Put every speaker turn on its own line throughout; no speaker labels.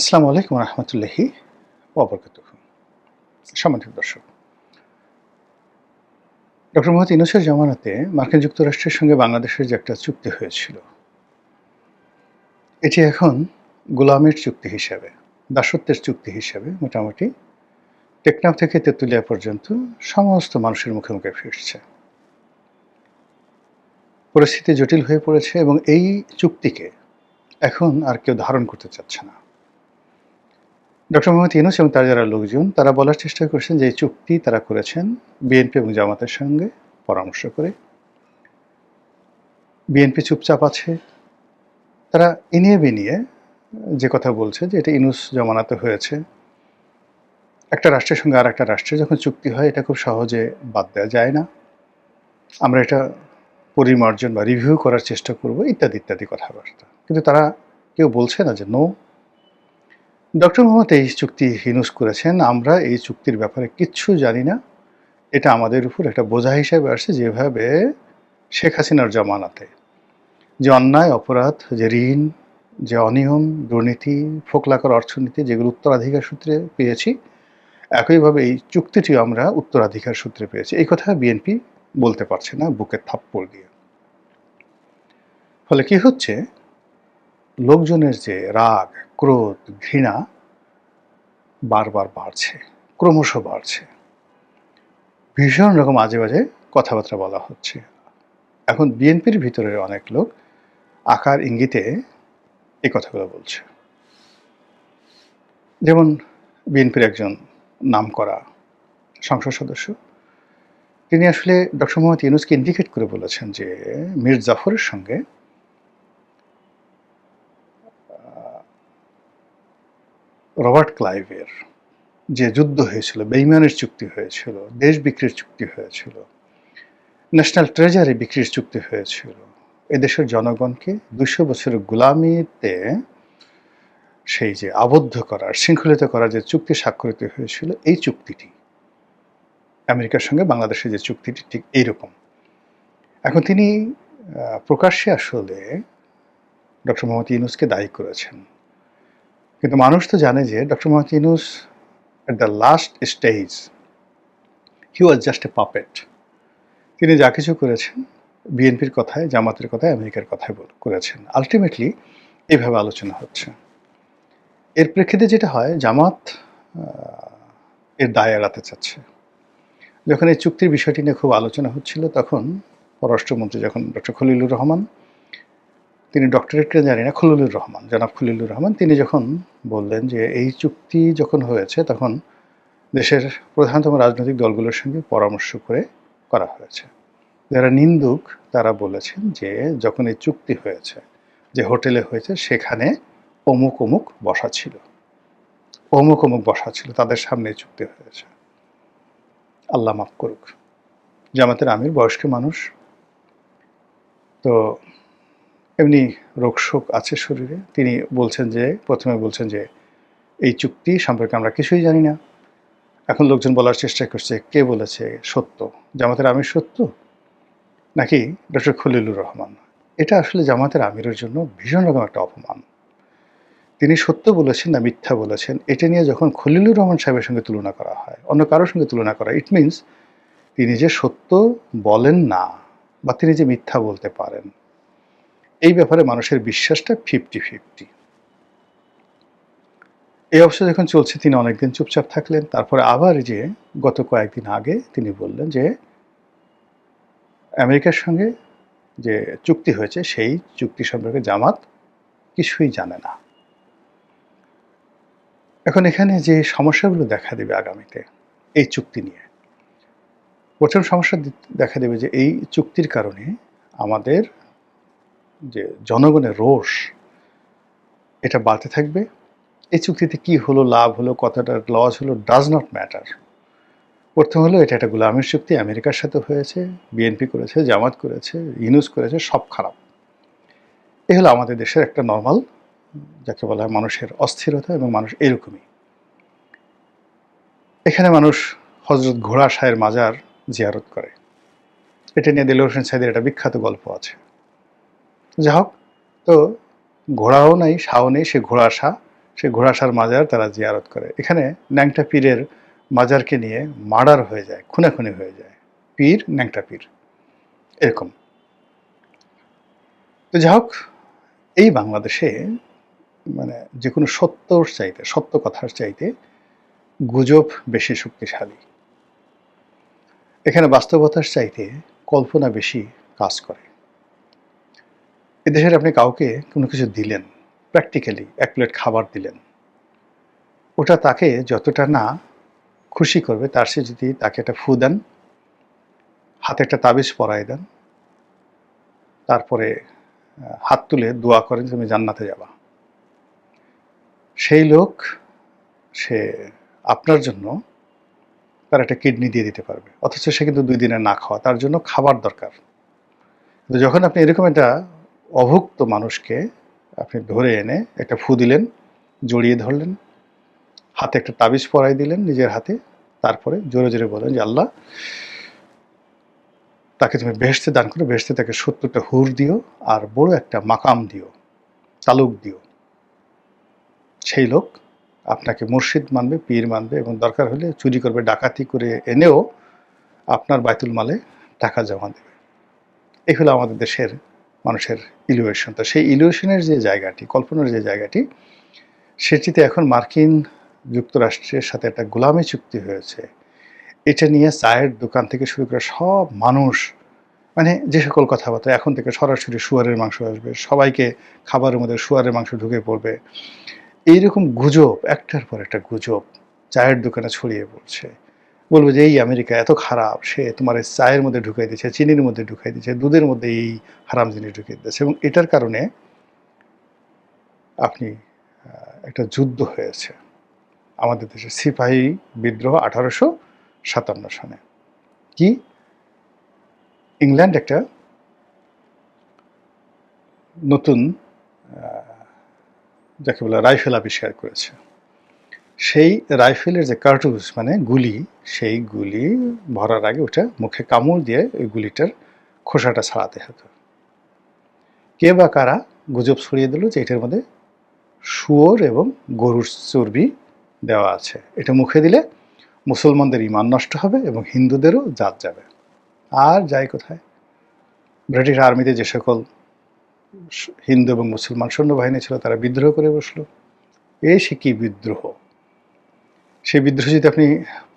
আসসালামু আলাইকুম রহমতুল্লাহি ওয়াবারাকাতুহু। সম্মানিত দর্শক, ডক্টর মোহাম্মদ ইউনূসের জামানাতে মার্কিন যুক্তরাষ্ট্রের সঙ্গে বাংলাদেশের যে একটা চুক্তি হয়েছিল, এটি এখন গোলামির চুক্তি হিসাবে, দাসত্বের চুক্তি হিসাবে মোটামুটি টেকনাফ থেকে তেঁতুলিয়া পর্যন্ত সমস্ত মানুষের মুখে মুখে ফিরছে। পরিস্থিতি জটিল হয়ে পড়েছে এবং এই চুক্তিকে এখন আর কেউ ধারণ করতে চাচ্ছে না। ডক্টর মোহাম্মদ ইউনূস এবং তার যারা লোকজন তারা বলার চেষ্টা করেছেন যে এই চুক্তি তারা করেছেন বিএনপি এবং জামাতের সঙ্গে পরামর্শ করে। বিএনপি চুপচাপ আছে, তারা ইনিয়ে বিনিয়ে যে কথা বলছে যে এটা ইউনূস জমানাতে হয়েছে। একটা রাষ্ট্রের সঙ্গে আর একটা রাষ্ট্রের যখন চুক্তি হয় এটা খুব সহজে বাদ দেওয়া যায় না, আমরা এটা পরিমার্জন বা রিভিউ করার চেষ্টা করব, ইত্যাদি ইত্যাদি কথাবার্তা। কিন্তু তারা কেউ বলছে না যে নো, ডক্টর মোহাম্মদ এই চুক্তি ইউনূস করেছেন, আমরা এই চুক্তির ব্যাপারে কিচ্ছু জানি না, এটা আমাদের উপর একটা বোঝা হিসেবে আসছে। যেভাবে শেখ হাসিনার জমানাতে যে অন্যায় অপরাধ, যে ঋণ, যে অনিয়ম, দুর্নীতি, ফোকলাকর অর্থনীতি যেগুলো উত্তরাধিকার সূত্রে পেয়েছি, একইভাবে এই চুক্তিটিও আমরা উত্তরাধিকার সূত্রে পেয়েছি। এই কথা বিএনপি বলতে পারছে না বুকে থাপ্পড় দিয়ে। ফলে কি হচ্ছে, লোকজনের যে রাগ, ক্রোধ, ঘৃণা বারবার বাড়ছে, ক্রমশ বাড়ছে। ভীষণ রকম আজে বাজে কথাবার্তা বলা হচ্ছে। এখন বিএনপির ভিতরে অনেক লোক আকার ইঙ্গিতে এই কথাগুলো বলছে। যেমন বিএনপির একজন নামকরা সংসদ সদস্য, তিনি আসলে ডক্টর মোহাম্মদ ইউনূসকে ইন্ডিকেট করে বলেছেন যে মীর জাফরের সঙ্গে রবার্ট ক্লাইভের যে যুদ্ধ হয়েছিল, বেইমানের চুক্তি হয়েছিল, দেশ বিক্রির চুক্তি হয়েছিল, ন্যাশনাল ট্রেজারি বিক্রির চুক্তি হয়েছিল, এদেশের জনগণকে ২০০ বছরের গোলামিতে সেই যে আবদ্ধ করার, শৃঙ্খলিত করার যে চুক্তি স্বাক্ষরিত হয়েছিল, এই চুক্তিটি আমেরিকার সঙ্গে বাংলাদেশের যে চুক্তিটি ঠিক এইরকম। এখন তিনি প্রকাশ্যে আসলে ডক্টর মোহাম্মদ ইউনূসকে দায়ী করেছেন, কিন্তু মানুষ তো জানে যে doctor Mohammad Yunus at the last stage he was just a puppet. তিনি যা কিছু করেছেন বিএনপির কথায়, জামাতের কথায়, আমেরিকার কথায় করেছেন। আলটিমেটলি এইভাবে আলোচনা হচ্ছে। এর প্রেক্ষিতে যেটা হয়, জামাত এর দায় এড়াতে চাচ্ছে। যখন এই চুক্তির বিষয়টি নিয়ে খুব আলোচনা হচ্ছিল, তখন পররাষ্ট্রমন্ত্রী যখন ডক্টর খলিলুর রহমান, তিনি ডক্টরেটকে জানি না, খলিলুর রহমান, জনাব খলিলুর রহমান, তিনি যখন বললেন যে এই চুক্তি যখন হয়েছে তখন দেশের প্রধানতম রাজনৈতিক দলগুলোর সঙ্গে পরামর্শ করে করা হয়েছে। যারা নিন্দুক তারা বলেছেন যে যখন এই চুক্তি হয়েছে, যে হোটেলে হয়েছে, সেখানে অমুক অমুক বসা ছিল, অমুক অমুক বসা ছিল, তাদের সামনে চুক্তি হয়েছে। আল্লাহ মাফ করুক, জামাতের আমির বয়স্ক মানুষ, তো এমনি রোগশোক আছে শরীরে। তিনি বলছেন যে, প্রথমে বলছেন যে এই চুক্তি সম্পর্কে আমরা কিছুই জানি না। এখন লোকজন বলার চেষ্টা করছে কে বলেছে সত্য, জামাতের আমির সত্য নাকি ডক্টর খলিলুর রহমান। এটা আসলে জামাতের আমিরের জন্য ভীষণ রকম একটা অপমান। তিনি সত্য বলেছেন না মিথ্যা বলেছেন, এটা নিয়ে যখন খলিলুর রহমান সাহেবের সঙ্গে তুলনা করা হয়, অন্য কারোর সঙ্গে তুলনা করা, ইট মিনস তিনি যে সত্য বলেন না বা তিনি যে মিথ্যা বলতে পারেন, এই ব্যাপারে মানুষের বিশ্বাসটা 50-50। এই অবস্থা যখন চলছে, তিনি অনেকদিন চুপচাপ থাকলেন। তারপরে আবার যে গত কয়েকদিন আগে তিনি বললেন যে আমেরিকার সঙ্গে যে চুক্তি হয়েছে সেই চুক্তি সম্পর্কে জামাত কিছুই জানে না। এখন এখানে যে সমস্যাগুলো দেখা দেবে আগামীতে এই চুক্তি নিয়ে, প্রথম সমস্যা দেখা দেবে যে এই চুক্তির কারণে আমাদের যে জনগণের রোষ, এটা বাড়তে থাকবে। এই চুক্তিতে কি হলো, লাভ হলো, কতটা লস হলো, ডাজ নট ম্যাটার। প্রথম হলো এটা একটা গোলামের চুক্তি, আমেরিকার সাথে হয়েছে, বিএনপি করেছে, জামাত করেছে, ইউনূস করেছে, সব খারাপ। এই হলো আমাদের দেশের একটা নর্মাল, যাকে বলা হয় মানুষের অস্থিরতা, এবং মানুষ এরকমই। এখানে মানুষ হজরত ঘোড়া শাহের মাজার জিয়ারত করে, এটা নিয়ে দেলোয়ার হোসেন সাইদের একটা বিখ্যাত গল্প আছে। যা হোক, তো ঘোড়াও নাই, শাও নেই, সে ঘোড়া শাহ সে ঘোড়াসার মাজার তারা জিয়ারত করে। এখানে ন্যাংটা পীরের মাজারকে নিয়ে মার্ডার হয়ে যায়, খুনাখুনি হয়ে যায়, পীর ন্যাংটা পীর এরকম। তো যাই হোক, এই বাংলাদেশে মানে যে কোনো সত্যর চাইতে, সত্য কথার চাইতে গুজব বেশি শক্তিশালী। এখানে বাস্তবতার চাইতে কল্পনা বেশি কাজ করে। এদেশের আপনি কাউকে কোনো কিছু দিলেন, প্র্যাকটিক্যালি এক প্লেট খাবার দিলেন, ওটা তাকে যতটা না খুশি করবে তার সে যদি তাকে একটা ফু দেন, হাতে একটা তাবিজ পরাই দেন, তারপরে হাত তুলে দোয়া করেন তুমি জান্নাতে যাবা, সেই লোক সে আপনার জন্য তার একটা কিডনি দিয়ে দিতে পারবে, অথচ সে কিন্তু 2 দিনে না খাওয়া, তার জন্য খাবার দরকার। কিন্তু যখন আপনি এরকম একটা অভুক্ত মানুষকে আপনি ধরে এনে একটা ফু দিলেন, জড়িয়ে ধরলেন, হাতে একটা তাবিজ পরাই দিলেন নিজের হাতে, তারপরে জোরে জোরে বলেন যে আল্লাহ তাকে তুমি বেহেশতে দান করো, বেহেশতে তাকে 70টা হুর দিও আর বড় একটা মাকাম দিও, তালুক দিও, সেই লোক আপনাকে মুর্শিদ মানবে, পীর মানবে এবং দরকার হলে চুরি করবে, ডাকাতি করে এনেও আপনার বাইতুল মালে টাকা জমা দেবে। এই হলো আমাদের দেশের মানুষের ইলিউশন। তো সেই ইলিউশনের যে জায়গাটি, কল্পনার যে জায়গাটি, সেটিতে এখন মার্কিন যুক্তরাষ্ট্রের সাথে একটা গোলামি চুক্তি হয়েছে। এটা নিয়ে চায়ের দোকান থেকে শুরু করে সব মানুষ, মানে যে সকল কথাবার্তা, এখন থেকে সরাসরি শুয়ারের মাংস আসবে, সবাইকে খাবারের মধ্যে শুয়ারের মাংস ঢুকে পড়বে, এইরকম গুজব একটার পর একটা গুজব চায়ের দোকানে ছড়িয়ে পড়ছে। বলবো যে এই আমেরিকা এত খারাপ, সে তোমার এই চায়ের মধ্যে ঢুকাই দিচ্ছে, চিনির মধ্যে ঢুকাই দিচ্ছে, দুধের মধ্যে এই হারাম জিনিস ঢুকিয়ে দিচ্ছে, এবং এটার কারণে আপনি একটা যুদ্ধ হয়েছে আমাদের দেশে, সিপাহী বিদ্রোহ 1857 সনে। কি ইংল্যান্ড একটা নতুন যাকে বলে রাইফেল আবিষ্কার করেছে। সেই রাইফেলের যে কার্টুজ মানে গুলি, সেই গুলি ভরার আগে ওটা মুখে কামড় দিয়ে ওই গুলিটার খোসাটা ছাড়াতে হতো। কে বা কারা গুজব ছড়িয়ে দিল যে এটার মধ্যে শুয়োর এবং গরুর চর্বি দেওয়া আছে, এটা মুখে দিলে মুসলমানদের ঈমান নষ্ট হবে এবং হিন্দুদেরও জাত যাবে। আর যাই কোথায়, ব্রিটিশ আর্মিতে যে সকল হিন্দু এবং মুসলমান সৈন্যবাহিনী ছিল তারা বিদ্রোহ করে বসলো। সে কি বিদ্রোহ! সেই বিদ্রোহ যদি আপনি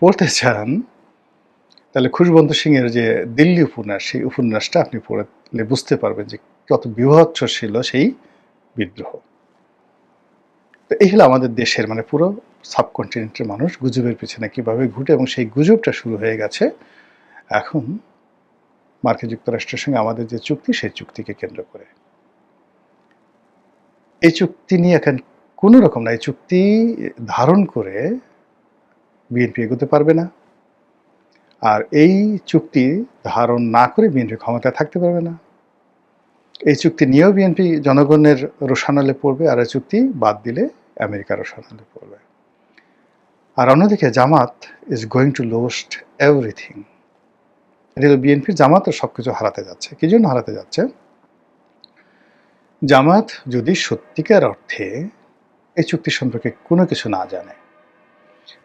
পড়তে চান তাহলে খুশবন্ত সিংয়ের যে দিল্লি উপন্যাস, সেই উপন্যাসটা আপনি পড়লে বুঝতে পারবেন যে কত বীভৎস ছিল সেই বিদ্রোহ। তো এই হলো আমাদের দেশের, মানে পুরো সাবকন্টিনেন্টের মানুষ গুজবের পিছনে কিভাবে ঘুরে, এবং সেই গুজবটা শুরু হয়ে গেছে এখন মার্কিন যুক্তরাষ্ট্রের সঙ্গে আমাদের যে চুক্তি, সেই চুক্তিকে কেন্দ্র করে। এই চুক্তি নিয়ে এখন কোনো রকম না, এই চুক্তি ধারণ করে বিএনপি এগোতে পারবে না, আর এই চুক্তি ধারণ না করে বিএনপি ক্ষমতায় থাকতে পারবে না। এই চুক্তি নিয়েও বিএনপি জনগণের রোষানলে পড়বে, আর এই চুক্তি বাদ দিলে আমেরিকার রোষানলে পড়বে। আর অন্যদিকে জামাত is going to lost everything. এটা হলো বিএনপির, জামাতও সব কিছু হারাতে যাচ্ছে। কি জন্য হারাতে যাচ্ছে? জামাত যদি সত্যিকার অর্থে এই চুক্তি সম্পর্কে কোনো কিছু না জানে,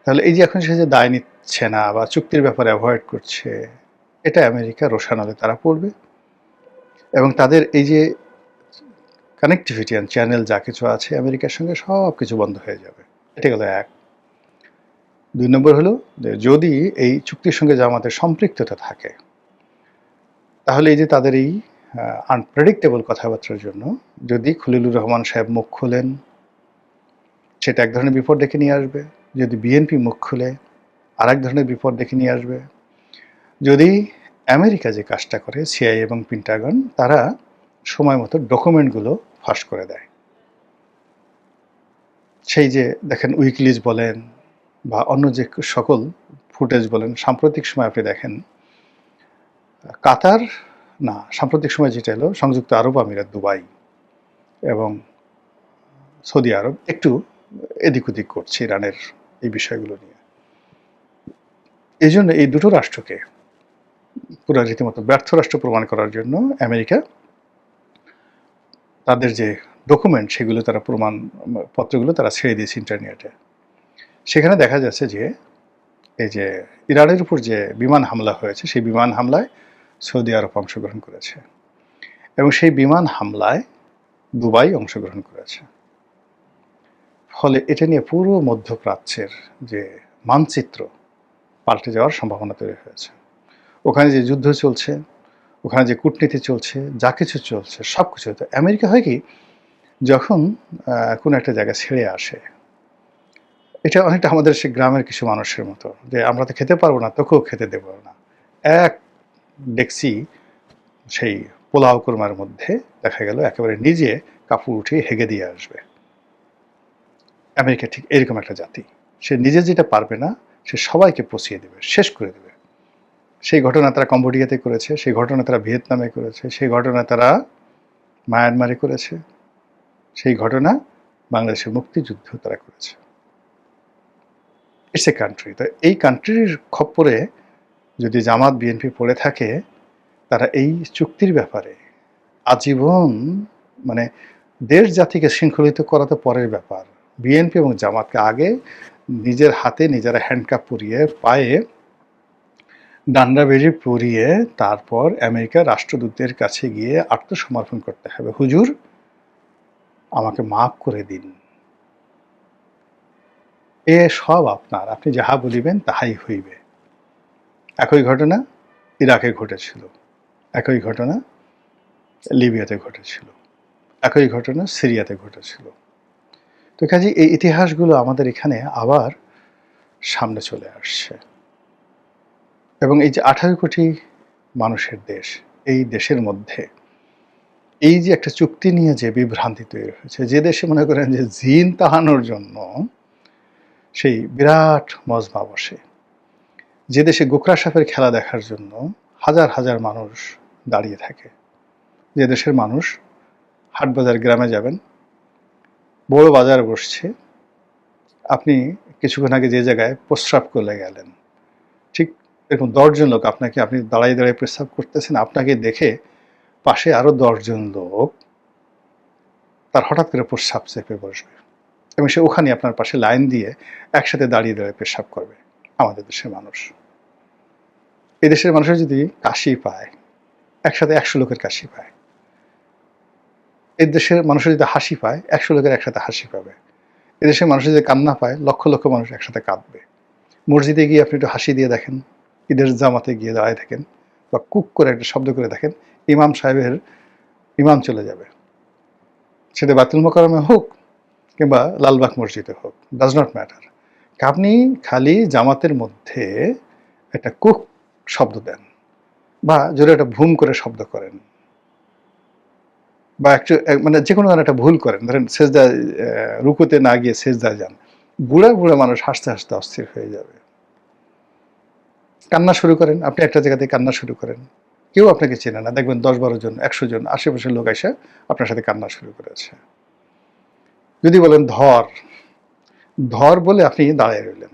তাহলে এই যে এখন সে যে দায় নিচ্ছে না বা চুক্তির ব্যাপারে অ্যাভয়েড করছে, এটা আমেরিকা রোষানলে তারা পড়বে, এবং তাদের এই যে কানেক্টিভিটি অ্যান্ড চ্যানেল যা কিছু আছে আমেরিকার সঙ্গে, সব কিছু বন্ধ হয়ে যাবে। এটা গেল এক। 2 নম্বর হলো যে যদি এই চুক্তির সঙ্গে জামাতের সম্পৃক্ততা থাকে, তাহলে এই যে তাদের এই আনপ্রেডিক্টেবল কথাবার্তার জন্য যদি খলিলুর রহমান সাহেব মুখ খোলেন, সেটা এক ধরনের বিপদ ডেকে নিয়ে আসবে। যদি বিএনপি মুখ খুলে আর এক ধরনের বিপদ ডেকে নিয়ে আসবে। যদি আমেরিকা যে কাজটা করে, সিআইএ এবং পেন্টাগন, তারা সময় মতো ডকুমেন্টগুলো ফাঁস করে দেয়, সেই যে দেখেন উইকিলিজ বলেন বা অন্য যে সকল ফুটেজ বলেন, সাম্প্রতিক সময় আপনি দেখেন কাতার না, সাম্প্রতিক সময় যেটা এলো সংযুক্ত আরব আমিরাত, দুবাই এবং সৌদি আরব একটু এদিক ওদিক করছে ইরানের এই বিষয়গুলো নিয়ে। এই জন্য এই দুটো রাষ্ট্রকে পুরো রীতিমতো ব্যর্থ রাষ্ট্র প্রমাণ করার জন্য আমেরিকা তাদের যে ডকুমেন্ট, সেগুলো তারা প্রমাণপত্রগুলো তারা ছেড়ে দিয়েছে ইন্টারনেটে। সেখানে দেখা যাচ্ছে যে এই যে ইরানের উপর যে বিমান হামলা হয়েছে, সেই বিমান হামলায় সৌদি আরব অংশগ্রহণ করেছে এবং সেই বিমান হামলায় দুবাই অংশগ্রহণ করেছে। ফলে এটা নিয়ে পুরো মধ্যপ্রাচ্যের যে মানচিত্র পাল্টে যাওয়ার সম্ভাবনা তৈরি হয়েছে। ওখানে যে যুদ্ধ চলছে, ওখানে যে কূটনীতি চলছে, যা কিছু চলছে সব কিছু। তো আমেরিকা হয় কি, যখন কোনো একটা জায়গা ছেড়ে আসে, এটা অনেকটা আমাদের সে গ্রামের কিছু মানুষের মতো, যে আমরা তো খেতে পারবো না, তোকেও খেতে দেবো না। এক ডেকচি সেই পোলাও কোরমার মধ্যে দেখা গেল একেবারে নিজে কাপড় উঠিয়ে হেগে দিয়ে আসবে। আমেরিকা ঠিক এরকম একটা জাতি। সে নিজে যেটা পারবে না, সে সবাইকে পচিয়ে দেবে, শেষ করে দেবে। সেই ঘটনা তারা কম্বোডিয়াতে করেছে, সেই ঘটনা তারা ভিয়েতনামে করেছে, সেই ঘটনা তারা মায়ানমারে করেছে, সেই ঘটনা বাংলাদেশের মুক্তিযুদ্ধ তারা করেছে। It's a country. তো এই কান্ট্রির খপ্পরে যদি জামাত বিএনপি পড়ে থাকে, তারা এই চুক্তির ব্যাপারে আজীবন, মানে দেশ জাতিকে শৃঙ্খলিত করা তো পরের ব্যাপার, বিএনপি এবং জামাতকে আগে নিজের হাতে নিজেরা হ্যান্ডকাপ পরিয়ে, পায়ে ডান্ডা বেড়ি পরিয়ে, তারপর আমেরিকার রাষ্ট্রদূতের কাছে গিয়ে আত্মসমর্পণ করতে হবে। হুজুর, আমাকে মাফ করে দিন, এ সব আপনার, আপনি যাহা বলিবেন তাহাই হইবে। একই ঘটনা ইরাকে ঘটেছিল, একই ঘটনা লিবিয়াতে ঘটেছিল, একই ঘটনা সিরিয়াতে ঘটেছিল। তো কাজে এই ইতিহাসগুলো আমাদের এখানে আবার সামনে চলে আসছে। এবং এই যে 18 কোটি মানুষের দেশ, এই দেশের মধ্যে এই যে একটা চুক্তি নিয়ে যে বিভ্রান্তি তৈরি হয়েছে, যে দেশে মনে করেন যে জিন তাহানোর জন্য সেই বিরাট মজমা বসে, যে দেশে গোকরা সাপের খেলা দেখার জন্য হাজার হাজার মানুষ দাঁড়িয়ে থাকে, যে দেশের মানুষ হাটবাজার গ্রামে যাবেন, বড় বাজার বসছে, আপনি কিছুক্ষণ আগে যে জায়গায় প্রস্রাব করে গেলেন, ঠিক এরকম 10 জন লোক আপনি দাঁড়াই দাঁড়াই প্রস্রাব করতেছেন, আপনাকে দেখে পাশে আরো 10 জন লোক তার হঠাৎ করে প্রস্রাব চেপে বসবে এবং সে ওখানে আপনার পাশে লাইন দিয়ে একসাথে দাঁড়িয়ে দাঁড়িয়ে পেশাব করবে। আমাদের দেশের মানুষ, এই দেশের মানুষের যদি কাশি পায়, একসাথে 100 লোকের কাশি পায়। এই দেশের মানুষের যদি হাসি পায়, 100 লোকের একসাথে হাসি পাবে। এদেশের মানুষের যদি কান্না পায়, লক্ষ লক্ষ মানুষ একসাথে কাঁদবে। মসজিদে গিয়ে আপনি একটু হাসি দিয়ে দেখেন, ঈদের জামাতে গিয়ে দাঁড়ায় থাকেন বা কুক করে একটা শব্দ করে দেখেন, ইমাম সাহেবের ইমাম চলে যাবে, সেটা বায়তুল মোকাররমে হোক কিংবা লালবাগ মসজিদে হোক, ডাজ নট ম্যাটার। আপনি খালি জামাতের মধ্যে একটা কুক শব্দ দেন বা জোরে একটা ভুম করে শব্দ করেন বা একটু মানে যে কোনো একটা ভুল করেন, ধরেন সেজদায় রুকুতে না গিয়ে সেজদায় যান, বুড়া বুড়া মানুষ হাসতে হাসতে অস্থির হয়ে যাবে। কান্না শুরু করেন, আপনি একটা জায়গাতে কান্না শুরু করেন, কেউ আপনাকে চেনে না, দেখবেন 10-12 জন 100 জন আশেপাশের লোক এসে আপনার সাথে কান্না শুরু করেছে। যদি বলেন ধর ধর বলে আপনি দাঁড়িয়ে রইলেন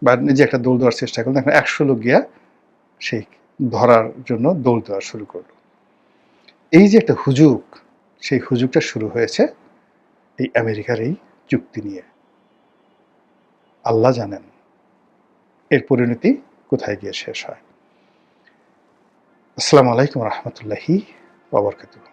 বা নিজে একটা দৌড় দেওয়ার চেষ্টা করলেন, এখন 100 লোক গিয়া সেই ধরার জন্য দৌড় দেওয়া শুরু করলো। এই যে একটা হুজুগ, সেই হুজুগটা শুরু হয়েছে এই আমেরিকার এই চুক্তি নিয়ে। আল্লাহ জানেন এর পরিণতি কোথায় গিয়ে শেষ হয়। আসসালামু আলাইকুম রহমতুল্লাহি ওয়া বারাকাতুহু।